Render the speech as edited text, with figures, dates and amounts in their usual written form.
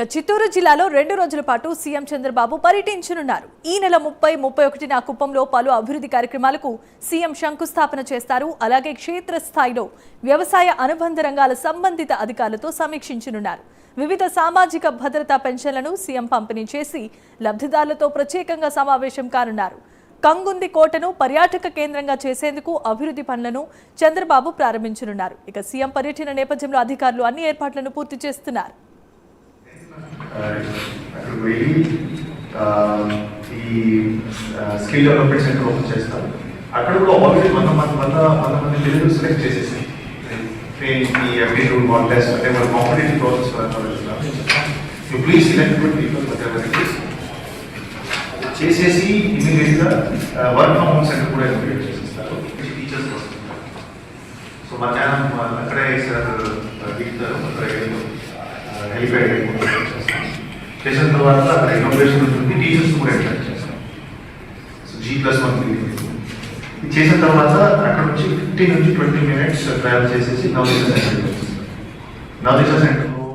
చిత్తూరు జిల్లాలో 2 రోజుల పాటు సీఎం చంద్రబాబు పర్యటించనున్నారు. ఈ నెల 30, 31న కుప్పంలో పలు అభివృద్ధి కార్యక్రమాలకు సీఎం శంకుస్థాపన చేస్తారు. అలాగే క్షేత్రస్థాయిలో వ్యవసాయ అనుబంధ రంగాల సంబంధిత అధికారులతో సమీక్షించనున్నారు. వివిధ సామాజిక భద్రతా పెన్షన్లను సీఎం పంపిణీ చేసి లబ్ధిదారులతో ప్రత్యేకంగా సమావేశం కానున్నారు. కంగుంది కోటను పర్యాటక కేంద్రంగా చేసేందుకు అభివృద్ధి పనులను చంద్రబాబు ప్రారంభించనున్నారు. ఇక సీఎం పర్యటన నేపథ్యంలో అధికారులు అన్ని ఏర్పాట్లను పూర్తి చేస్తున్నారు. అక్కడికి వెళ్ళి ఈ స్కిల్ డెవలప్మెంట్ సెంటర్ ఓపెన్ చేస్తారు. అక్కడ కూడా ఆల్రెడీ 100 మంది పిల్లలు సెలెక్ట్ చేసేసి ట్రైనింగ్కి అగ్రీ రూల్ కాంటెస్ట్ అంటే మన competitive process please select good people చేసేసి ఇమీడియట్గా వర్క్ ఫ్రమ్ హోమ్ సెంటర్ కూడా ఇన్వైట్ చేసేస్తారు. టీచర్స్ వస్తున్నారు. సో మధ్యాహ్నం అక్కడే సార్ దిగుతారు. అక్కడ హెలిప్యాడ్ చేసిన తర్వాత అక్కడ ఇన్నోగ్రేషన్ ఉంటుంది. టీచర్స్ కూడా అట్రాక్ట్ చేస్తాం. సో G+1 ఇది చేసిన తర్వాత అక్కడ నుంచి 15 నుంచి 20 minutes ట్రావెల్ చేసేసి నవోదయ సెంటర్